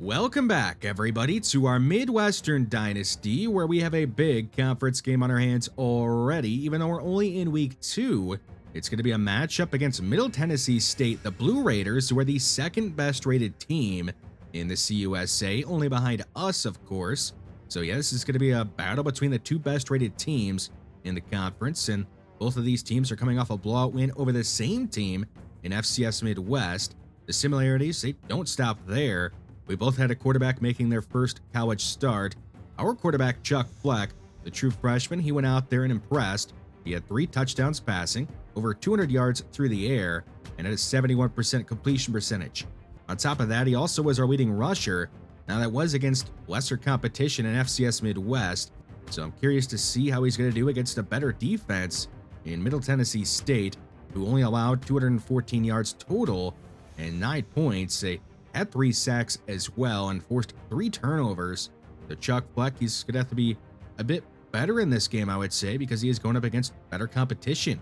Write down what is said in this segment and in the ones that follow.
Welcome back, everybody, to our Midwestern Dynasty, where we have a big conference game on our hands already. Even though we're only in week 2, it's going to be a matchup against Middle Tennessee State, the Blue Raiders, who are the second best rated team in the CUSA, only behind us, of course. So yeah, this is going to be a battle between the two best rated teams in the conference, and both of these teams are coming off a blowout win over the same team in FCS Midwest. The similarities, they don't stop there. We both had a quarterback making their first college start. Our quarterback, Chuck Fleck, the true freshman, he went out there and impressed. He had 3 touchdowns passing, over 200 yards through the air, and had a 71% completion percentage. On top of that, he also was our leading rusher. Now that was against lesser competition in FCS Midwest, so I'm curious to see how he's going to do against a better defense in Middle Tennessee State, who only allowed 214 yards total and 9 points. They had 3 sacks as well and forced 3 turnovers. So Chuck Fleck, he's going to have to be a bit better in this game, I would say, because he is going up against better competition.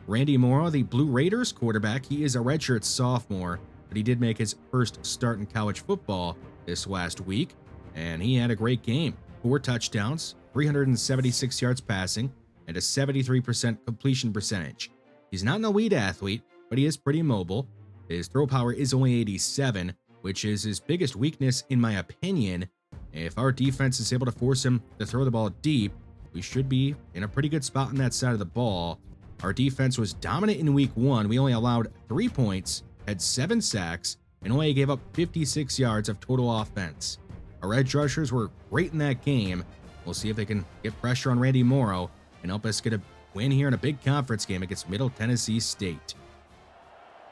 Randy Morrow, the Blue Raiders quarterback, he is a redshirt sophomore, but he did make his first start in college football this last week, and he had a great game. 4 touchdowns, 376 yards passing, and a 73% completion percentage. He's not an elite athlete, but he is pretty mobile. His throw power is only 87, which is his biggest weakness in my opinion. If our defense is able to force him to throw the ball deep, we should be in a pretty good spot on that side of the ball. Our defense was dominant in week 1. We only allowed 3 points, had 7 sacks, and only gave up 56 yards of total offense. Our edge rushers were great in that game. We'll see if they can get pressure on Randy Morrow and help us get a win here in a big conference game against Middle Tennessee State.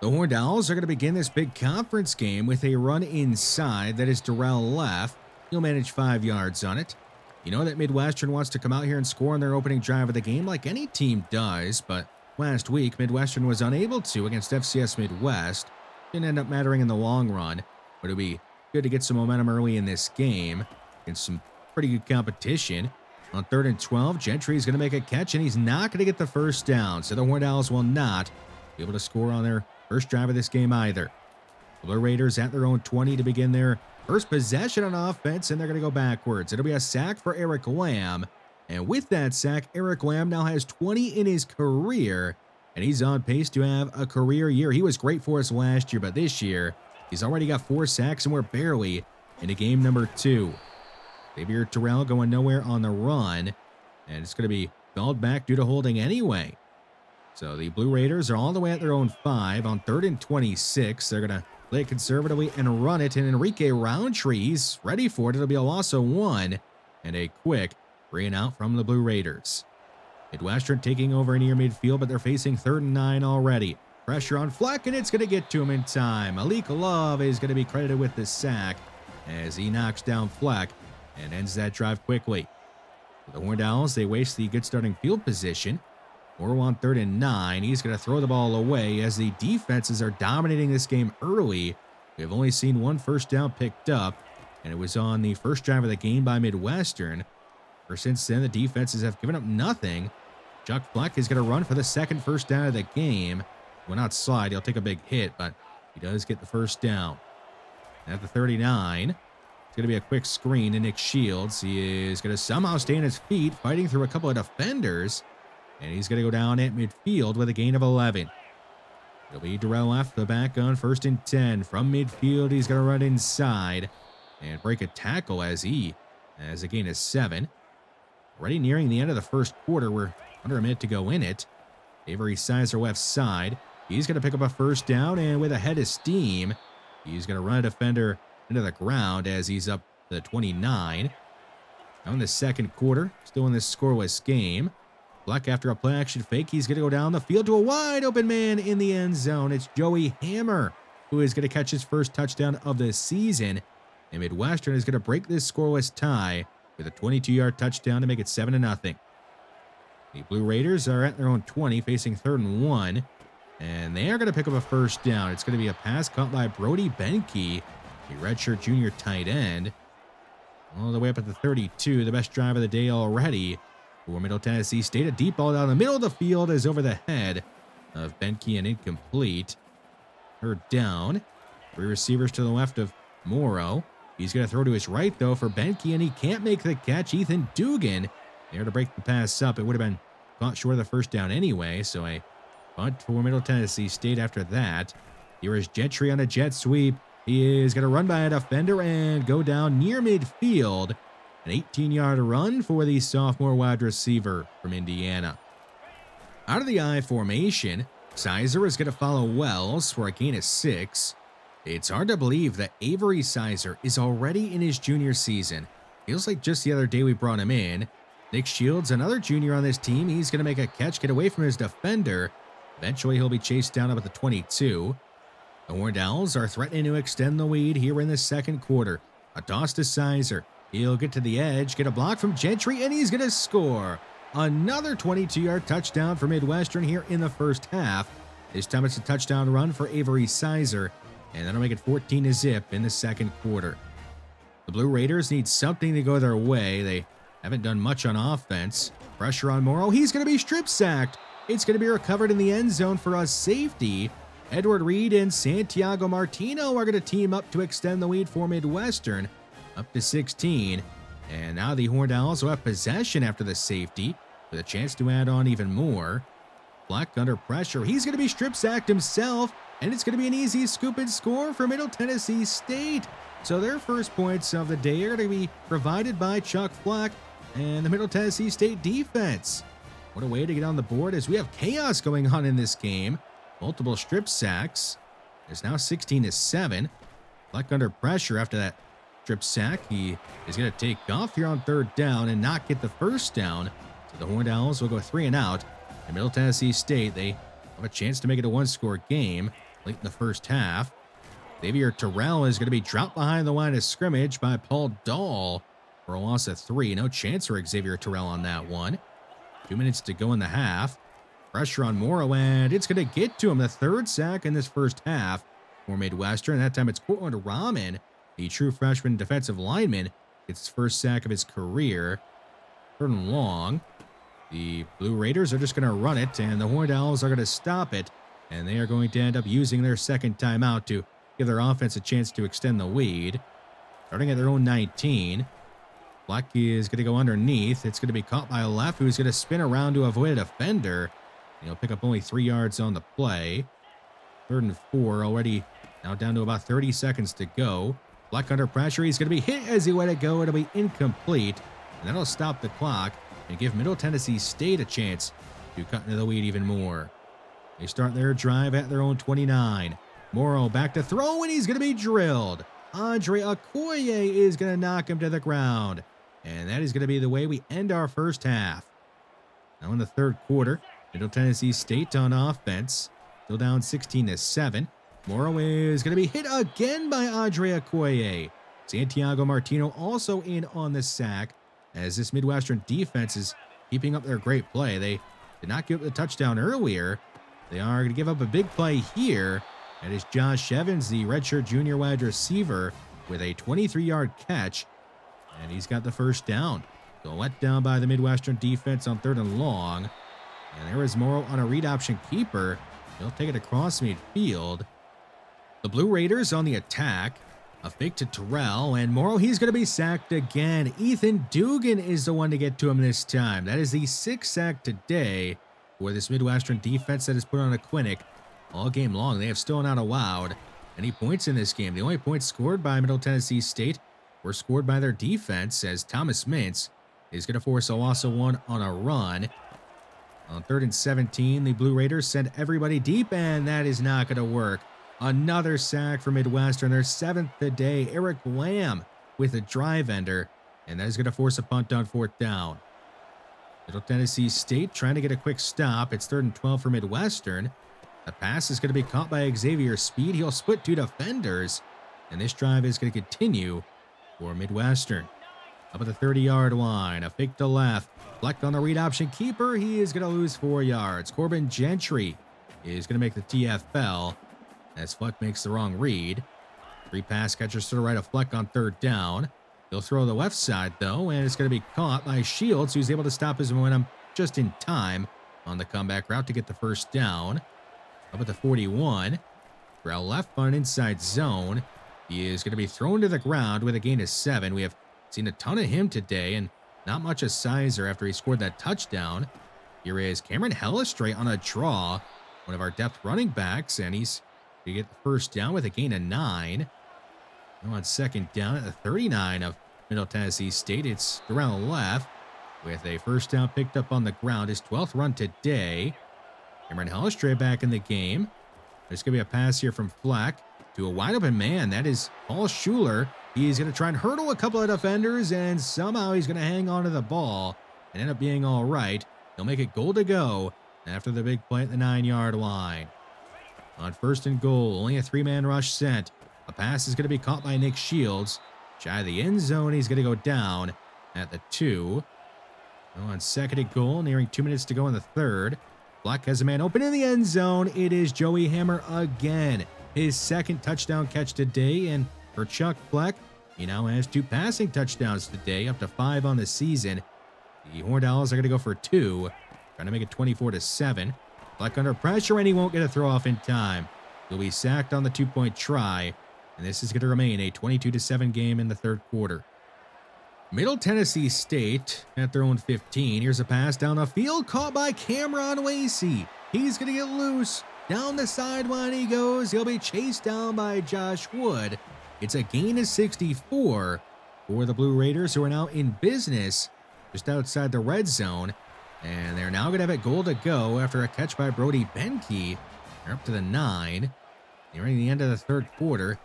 The Horned Owls are going to begin this big conference game with a run inside that is Darrell left. He'll manage 5 yards on it. You know that Midwestern wants to come out here and score on their opening drive of the game like any team does, but last week Midwestern was unable to against FCS Midwest. Didn't end up mattering in the long run, but it'll be good to get some momentum early in this game and some pretty good competition. On 3rd and 12, Gentry is going to make a catch, and he's not going to get the first down, so the Horned Owls will not be able to score on their first drive of this game either. The Blue Raiders at their own 20 to begin their first possession on offense, and they're going to go backwards. It'll be a sack for Eric Lamb, and with that sack, Eric Lamb now has 20 in his career, and he's on pace to have a career year. He was great for us last year, but this year, he's already got 4 sacks, and we're barely into game number 2. Xavier Terrell going nowhere on the run, and it's going to be called back due to holding anyway. So the Blue Raiders are all the way at their own 5 on 3rd and 26. They're going to play it conservatively and run it, and Enrique Roundtree's ready for it. It'll be a loss of 1 and a quick 3 and out from the Blue Raiders. Midwestern taking over near midfield, but they're facing 3rd and 9 already. Pressure on Fleck, and it's going to get to him in time. Malik Love is going to be credited with the sack as he knocks down Fleck and ends that drive quickly. For the Horned Owls, they waste the good starting field position. We're on 3rd and 9. He's going to throw the ball away as the defenses are dominating this game early. We have only seen 1 first down picked up, and it was on the first drive of the game by Midwestern. Ever since then, the defenses have given up nothing. Chuck Fleck is going to run for the 2nd first down of the game. Will not slide. He'll take a big hit, but he does get the first down. At the 39, it's going to be a quick screen to Nick Shields. He is going to somehow stay on his feet, fighting through a couple of defenders. And he's going to go down at midfield with a gain of 11. It'll be Darrell left the back on 1st and 10. From midfield, he's going to run inside and break a tackle as he has a gain of 7. Already nearing the end of the first quarter. We're under a minute to go in it. Avery Sizer left side. He's going to pick up a first down, and with a head of steam, he's going to run a defender into the ground as he's up to the 29. Now in the second quarter, still in this scoreless game. Fleck, after a play action fake, he's going to go down the field to a wide open man in the end zone. It's Joey Hammer who is going to catch his first touchdown of the season. And Midwestern is going to break this scoreless tie with a 22-yard touchdown to make it 7-0. The Blue Raiders are at their own 20, facing 3rd and 1. And they are going to pick up a first down. It's going to be a pass caught by Brody Benke, a redshirt junior tight end. All the way up at the 32, the best drive of the day already. For Middle Tennessee State, a deep ball down the middle of the field is over the head of Benke and incomplete. Third down. 3 receivers to the left of Morrow. He's going to throw to his right, though, for Benke, and he can't make the catch. Ethan Dugan there to break the pass up. It would have been caught short of the first down anyway, so a punt for Middle Tennessee State after that. Here is Gentry on a jet sweep. He is going to run by a defender and go down near midfield. An 18-yard run for the sophomore wide receiver from Indiana. Out of the I formation, Sizer is going to follow Wells for a gain of 6. It's hard to believe that Avery Sizer is already in his junior season. Feels like just the other day we brought him in. Nick Shields, another junior on this team. He's going to make a catch, get away from his defender. Eventually, he'll be chased down up at the 22. The Horned Owls are threatening to extend the lead here in the second quarter. A toss to Sizer. He'll get to the edge, get a block from Gentry, and he's going to score. Another 22-yard touchdown for Midwestern here in the first half. This time it's a touchdown run for Avery Sizer, and that'll make it 14-0 in the second quarter. The Blue Raiders need something to go their way. They haven't done much on offense. Pressure on Morrow. He's going to be strip sacked. It's going to be recovered in the end zone for a safety. Edward Reed and Santiago Martino are going to team up to extend the lead for Midwestern up to 16. And now the Horned Owls will have possession after the safety with a chance to add on even more. Black under pressure. He's going to be strip sacked himself, and it's going to be an easy scoop and score for Middle Tennessee State. So their first points of the day are going to be provided by Chuck Flack and the Middle Tennessee State defense. What a way to get on the board as we have chaos going on in this game. Multiple strip sacks. It's now 16-7. Fleck under pressure after that strip sack. He is going to take off here on third down and not get the first down. So the Horned Owls will go 3 and out. And Middle Tennessee State, they have a chance to make it a one-score game late in the first half. Xavier Terrell is going to be dropped behind the line of scrimmage by Paul Dahl for a loss of 3. No chance for Xavier Terrell on that one. 2 minutes to go in the half. Pressure on Morrow, and it's going to get to him. The third sack in this first half for Midwestern. That time it's Cortland Rahman, the true freshman defensive lineman, gets his first sack of his career. 3rd and long. The Blue Raiders are just going to run it, and the Horned Owls are going to stop it. And they are going to end up using their second timeout to give their offense a chance to extend the lead. Starting at their own 19. Black is going to go underneath. It's going to be caught by Left, who's going to spin around to avoid a defender. He'll pick up only 3 yards on the play. 3rd and 4 already. Now down to about 30 seconds to go. Black under pressure. He's going to be hit as he let it go. It'll be incomplete. And that'll stop the clock and give Middle Tennessee State a chance to cut into the lead even more. They start their drive at their own 29. Morrow back to throw, and he's going to be drilled. Andre Okoye is going to knock him to the ground. And that is going to be the way we end our first half. Now in the third quarter, Middle Tennessee State on offense. Still down 16-7. Morrow is going to be hit again by Andre Okoye. Santiago Martino also in on the sack as this Midwestern defense is keeping up their great play. They did not give up the touchdown earlier. They are going to give up a big play here. That is Josh Evans, the redshirt junior wide receiver, with a 23-yard catch. And he's got the first down. So let down by the Midwestern defense on 3rd and long. And there is Morrow on a read option keeper. He'll take it across midfield. The Blue Raiders on the attack. A fake to Terrell, and Morrow, he's going to be sacked again. Ethan Dugan is the one to get to him this time. That is the 6th sack today for this Midwestern defense that has put on a clinic all game long. They have still not allowed any points in this game. The only points scored by Middle Tennessee State were scored by their defense, as Thomas Mintz is going to force a loss of 1 on a run. On 3rd and 17, the Blue Raiders send everybody deep, and that is not going to work. Another sack for Midwestern, their 7th today. Eric Lamb with a drive ender, and that is going to force a punt on 4th down. Middle Tennessee State trying to get a quick stop. It's 3rd and 12 for Midwestern. The pass is going to be caught by Xavier Speed. He'll split 2 defenders, and this drive is going to continue for Midwestern. Up at the 30-yard line, a fake to left. Fleck on the read option keeper. He is going to lose 4 yards. Corbin Gentry is going to make the TFL as Fleck makes the wrong read. 3 pass catchers to the right of Fleck on 3rd down. He'll throw the left side, though, and it's going to be caught by Shields, who's able to stop his momentum just in time on the comeback route to get the first down. Up at the 41. Terrell left on an inside zone. He is going to be thrown to the ground with a gain of 7. We have seen a ton of him today, and not much of Sizer after he scored that touchdown. Here is Cameron Hellestray on a draw, one of our depth running backs, and he's going to get the first down with a gain of 9. Now on second down at the 39 of Middle Tennessee State. It's around left with a first down picked up on the ground. His 12th run today. Cameron Hellestray back in the game. There's going to be a pass here from Fleck to a wide open man. That is Paul Schuler. He's going to try and hurdle a couple of defenders, and somehow he's going to hang on to the ball and end up being all right. He'll make it goal to go after the big play at the 9-yard line. On first and goal, only a 3-man rush sent. A pass is going to be caught by Nick Shields. Shy of the end zone, he's going to go down at the 2. On second and goal, nearing 2 minutes to go in the third. Fleck has a man open in the end zone. It is Joey Hammer again. His second touchdown catch today, and for Chuck Fleck, he now has 2 passing touchdowns today, up to 5 on the season. The Horned Owls are going to go for 2, trying to make it 24-7. Fleck under pressure, and he won't get a throw off in time. He'll be sacked on the 2-point try, and this is going to remain a 22-7 game in the third quarter. Middle Tennessee State at their own 15. Here's a pass down the field, caught by Cameron Wasey. He's going to get loose. Down the sideline he goes. He'll be chased down by Josh Wood. It's a gain of 64 for the Blue Raiders, who are now in business just outside the red zone. And they're now going to have it goal to go after a catch by Brody Benke. They're up to the 9. Nearing the end of the third quarter.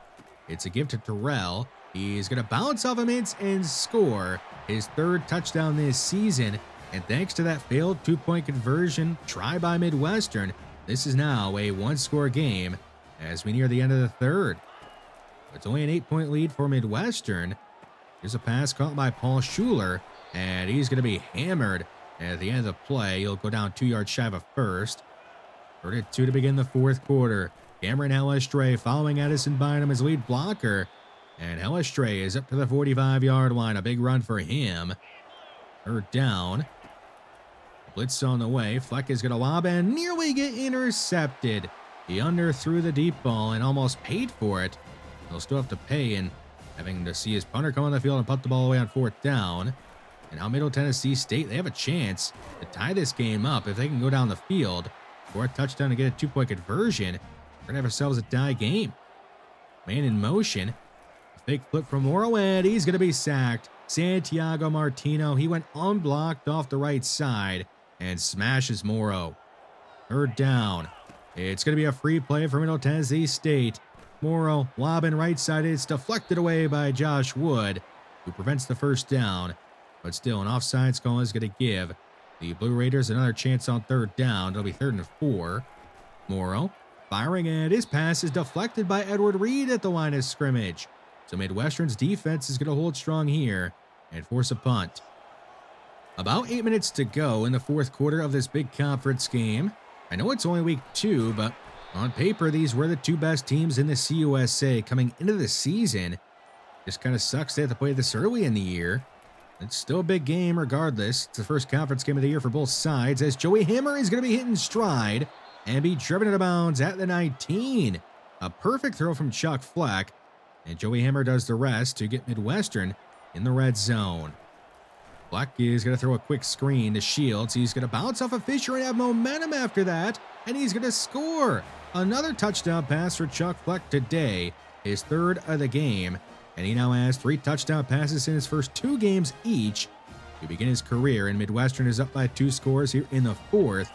It's a give to Terrell. He's going to bounce off of Mintz and score his 3rd touchdown this season. And thanks to that failed 2-point conversion try by Midwestern, this is now a 1-score game as we near the end of the third. It's only an 8-point lead for Midwestern. Here's a pass caught by Paul Schuler, and he's going to be hammered at the end of the play. He'll go down 2 yards shy of a first. 3rd and 2 to begin the fourth quarter. Cameron Hellestray following Edison Bynum as lead blocker. And Hellestray is up to the 45-yard line. A big run for him. 3rd down. Blitz on the way. Fleck is going to lob and nearly get intercepted. He underthrew the deep ball and almost paid for it. He'll still have to pay, and having to see his punter come on the field and punt the ball away on 4th down. And now Middle Tennessee State, they have a chance to tie this game up if they can go down the field, score a touchdown and get a 2-point conversion. We're going to have ourselves a tie game. Man in motion. A fake flip from Morrow, and he's going to be sacked. Santiago Martino, he went unblocked off the right side and smashes Morrow. 3rd down. It's going to be a free play for Middle Tennessee State. Morrow lobbing right side. It's deflected away by Josh Wood, who prevents the first down. But still, an offsides call is going to give the Blue Raiders another chance on 3rd down. It'll be 3rd and 4. Morrow firing, and his pass is deflected by Edward Reed at the line of scrimmage. So Midwestern's defense is going to hold strong here and force a punt. About 8 minutes to go in the fourth quarter of this big conference game. I know it's only week 2, but on paper, these were the 2 best teams in the CUSA coming into the season. Just kind of sucks they have to play this early in the year. It's still a big game regardless. It's the first conference game of the year for both sides, as Joey Hammer is going to be hitting stride and be driven out of bounds at the 19. A perfect throw from Chuck Fleck, and Joey Hammer does the rest to get Midwestern in the red zone. Fleck is going to throw a quick screen to Shields. He's going to bounce off a Fisher and have momentum after that, and he's going to score. Another touchdown pass for Chuck Fleck today, his 3rd of the game, and he now has 3 touchdown passes in his first 2 games each to begin his career, and Midwestern is up by 2 scores here in the 4th.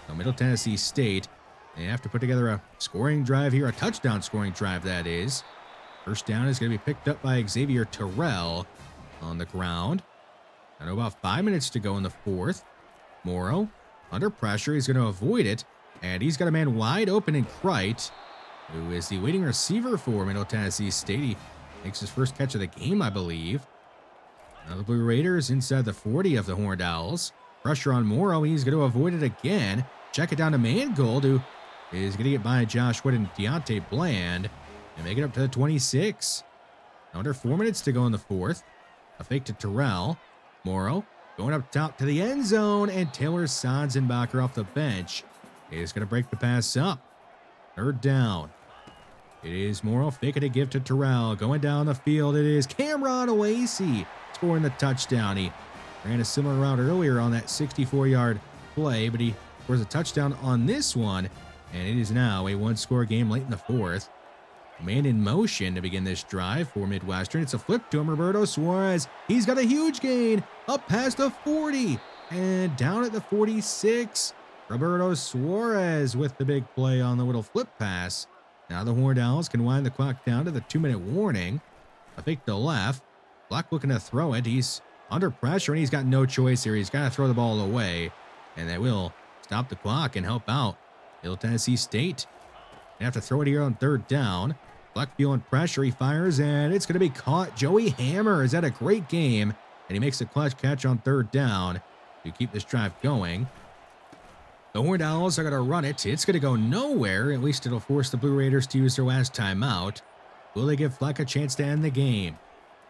Now Middle Tennessee State, they have to put together a scoring drive here, a touchdown scoring drive that is. First down is going to be picked up by Xavier Terrell on the ground. I know about 5 minutes to go in the 4th. Morrow under pressure, he's going to avoid it, and he's got a man wide open in Kreit, who is the leading receiver for Middle Tennessee State. He makes his first catch of the game, I believe. Now the Blue Raiders inside the 40 of the Horned Owls. Pressure on Morrow, he's going to avoid it again. Check it down to Mangold, who is going to get by Josh Wood and Deontay Bland and make it up to the 26. Under 4 minutes to go in the 4th. A fake to Terrell. Morrow going up top to the end zone, and Taylor Sonsenbacher off the bench is going to break the pass up. 3rd down. It is Morrow faking a give to Terrell. Going down the field, it is Cameron Oasis scoring the touchdown. He ran a similar route earlier on that 64-yard play, but he scores a touchdown on this one, and it is now a one-score game late in the fourth. Man in motion to begin this drive for Midwestern. It's a flip to him, Roberto Suarez. He's got a huge gain up past the 40 and down at the 46. Roberto Suarez with the big play on the little flip pass. Now the Horned Owls can wind the clock down to the 2-minute warning. A fake to left. Black looking to throw it. He's under pressure and he's got no choice here. He's got to throw the ball away, and they will stop the clock and help out Middle Tennessee State. They have to throw it here on third down. Black feeling pressure. He fires, and it's going to be caught. Joey Hammer has had a great game, and he makes a clutch catch on third down to keep this drive going. The Horned Owls are going to run it. It's going to go nowhere. At least it'll force the Blue Raiders to use their last timeout. Will they give Fleck a chance to end the game?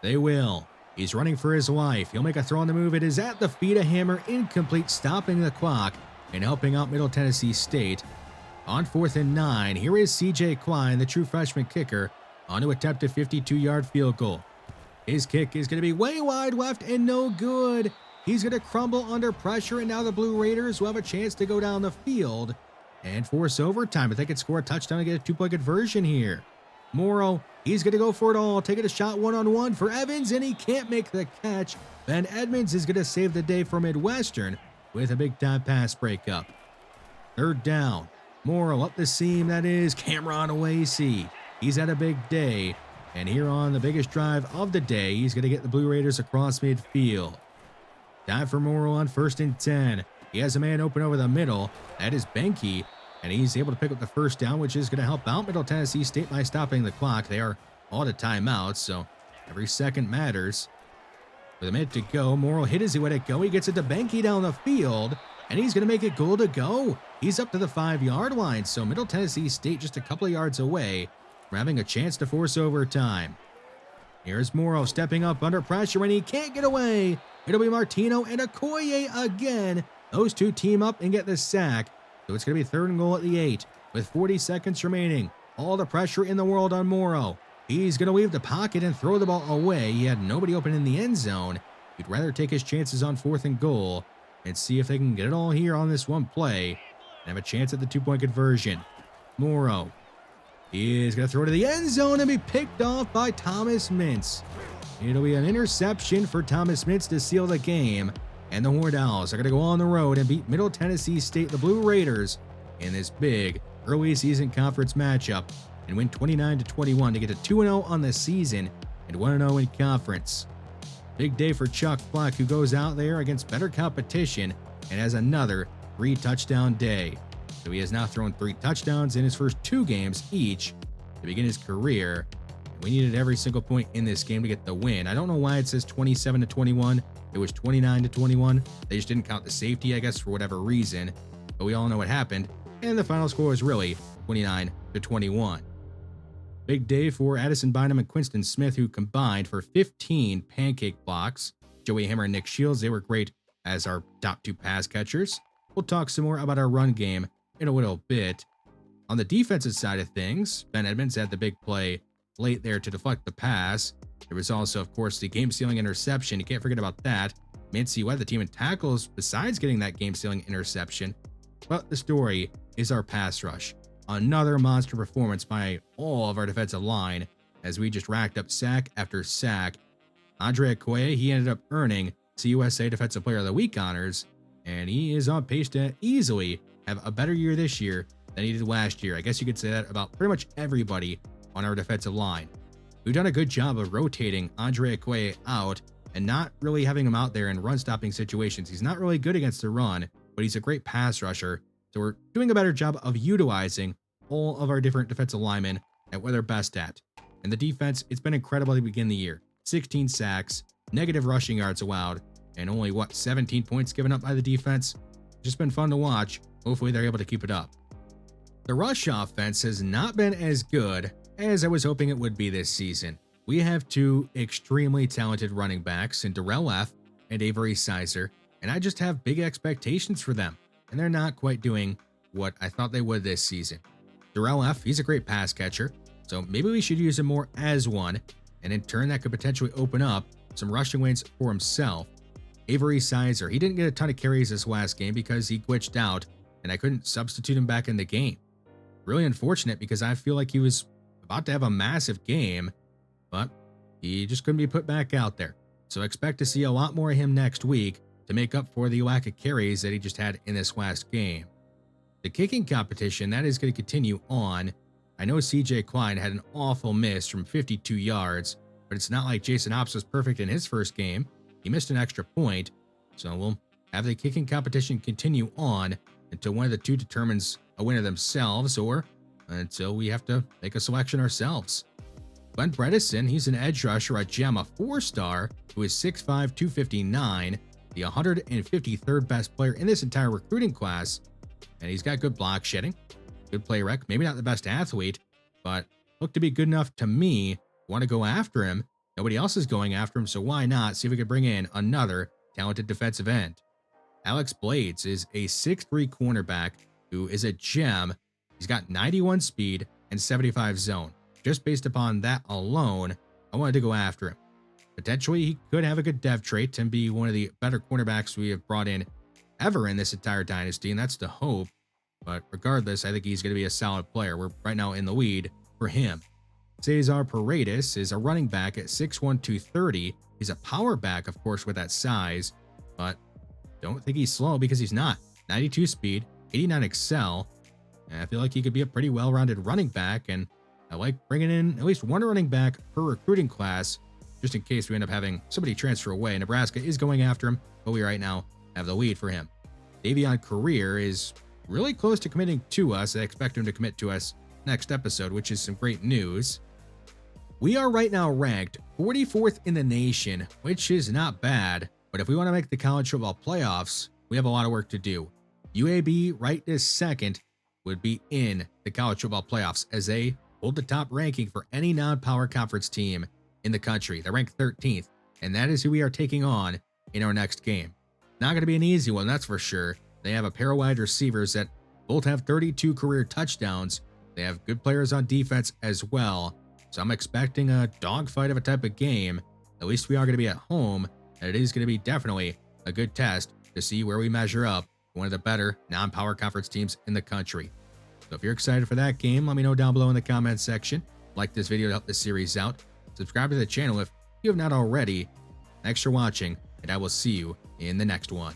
They will. He's running for his life. He'll make a throw on the move. It is at the feet of Hammer, incomplete, stopping the clock and helping out Middle Tennessee State. On 4th and 9, here is CJ Klein, the true freshman kicker, on to attempt a 52-yard field goal. His kick is going to be way wide left and no good. He's going to crumble under pressure, and now the Blue Raiders will have a chance to go down the field and force overtime. If they could score a touchdown and get a two-point conversion here. Morrow, he's going to go for it all, taking a shot one-on-one for Evans, and he can't make the catch. Ben Edmonds is going to save the day for Midwestern with a big-time pass breakup. Third down. Morrow up the seam, that is Cameron Oasis. He's had a big day, and here on the biggest drive of the day, he's going to get the Blue Raiders across midfield. Time for Morrow on 1st and 10. He has a man open over the middle. That is Benke, and he's able to pick up the first down, which is going to help out Middle Tennessee State by stopping the clock. They are all to timeouts, so every second matters. With a minute to go, Morrow hit as he let it go. He gets it to Benke down the field, and he's going to make it goal to go. He's up to the 5-yard line, so Middle Tennessee State just a couple of yards away from having a chance to force overtime. Here's Morrow stepping up under pressure, and he can't get away. It'll be Martino and Okoye again. Those two team up and get the sack. So it's going to be 3rd and goal at the 8 with 40 seconds remaining. All the pressure in the world on Morrow. He's going to leave the pocket and throw the ball away. He had nobody open in the end zone. He'd rather take his chances on 4th and goal and see if they can get it all here on this one play and have a chance at the two-point conversion. Morrow is going to throw to the end zone and be picked off by Thomas Mintz. It'll be an interception for Thomas Mintz to seal the game, and the Horned Owls are going to go on the road and beat Middle Tennessee State, the Blue Raiders, in this big early season conference matchup and win 29-21 to get to 2-0 on the season and 1-0 in conference. Big day for Chuck Fleck, who goes out there against better competition and has another 3-touchdown day. So he has now thrown 3 touchdowns in his first 2 games each to begin his career. We needed every single point in this game to get the win. I don't know why it says 27-21. It was 29-21. They just didn't count the safety, I guess, for whatever reason. But we all know what happened. And the final score was really 29-21. Big day for Addison Bynum and Quinston Smith, who combined for 15 pancake blocks. Joey Hammer and Nick Shields, they were great as our top 2 pass catchers. We'll talk some more about our run game in a little bit. On the defensive side of things, Ben Edmonds had the big play late there to deflect the pass. There was also, of course, the game-sealing interception. You can't forget about that. Mincy led the team in tackles besides getting that game-sealing interception. But the story is our pass rush. Another monster performance by all of our defensive line as we just racked up sack after sack. Andre Okoye, he ended up earning CUSA Defensive Player of the Week honors, and he is on pace to easily have a better year this year than he did last year. I guess you could say that about pretty much everybody on our defensive line. We've done a good job of rotating Andre Okoye out and not really having him out there in run-stopping situations. He's not really good against the run, but he's a great pass rusher. So we're doing a better job of utilizing all of our different defensive linemen at what they're best at. And the defense, it's been incredible to begin the year. 16 sacks, negative rushing yards allowed, and only, 17 points given up by the defense? Just been fun to watch. Hopefully they're able to keep it up. The rush offense has not been as good as I was hoping it would be this season. We have 2 extremely talented running backs in Darrell F. and Avery Sizer, and I just have big expectations for them, and they're not quite doing what I thought they would this season. Darrell F., he's a great pass catcher, So maybe we should use him more as one, and in turn that could potentially open up some rushing lanes for himself. Avery Sizer, he didn't get a ton of carries this last game because he glitched out and I couldn't substitute him back in the game. Really unfortunate because I feel like he was about to have a massive game, but he just couldn't be put back out there. So expect to see a lot more of him next week to make up for the lack of carries that he just had in this last game. The kicking competition, that is going to continue on. I know CJ Klein had an awful miss from 52 yards, but it's not like Jason Hops was perfect in his first game. He missed an extra point, so we'll have the kicking competition continue on until one of the two determines a winner themselves or until we have to make a selection ourselves. Glenn Bredesen, he's an edge rusher at Gem, a 4-star who is 6'5", 259, the 153rd best player in this entire recruiting class, and he's got good block shedding, good play rec, maybe not the best athlete, but looked to be good enough to me. Want to go after him. Nobody else is going after him, so why not see if we could bring in another talented defensive end. Alex Blades is a 6'3" cornerback who is a gem. He's got 91 speed and 75 zone. Just based upon that alone, I wanted to go after him. Potentially, he could have a good dev trait and be one of the better cornerbacks we have brought in ever in this entire dynasty, and that's the hope. But regardless, I think he's going to be a solid player. We're right now in the lead for him. Cesar Paredes is a running back at 6'1", 230. He's a power back, of course, with that size, but don't think he's slow because he's not. 92 speed, 89 excel, and I feel like he could be a pretty well-rounded running back, and I like bringing in at least one running back per recruiting class, just in case we end up having somebody transfer away. Nebraska is going after him, but we right now have the lead for him. Davion Career is really close to committing to us. I expect him to commit to us next episode, which is some great news. We are right now ranked 44th in the nation, which is not bad, but if we want to make the college football playoffs, we have a lot of work to do. UAB right this second would be in the college football playoffs as they hold the top ranking for any non-power conference team in the country. They're ranked 13th, and that is who we are taking on in our next game. Not going to be an easy one, that's for sure. They have a pair of wide receivers that both have 32 career touchdowns. They have good players on defense as well. So I'm expecting a dogfight of a type of game. At least we are going to be at home, and it is going to be definitely a good test to see where we measure up to one of the better non-power conference teams in the country. So if you're excited for that game, let me know down below in the comments section. Like this video to help this series out. Subscribe to the channel if you have not already. Thanks for watching, and I will see you in the next one.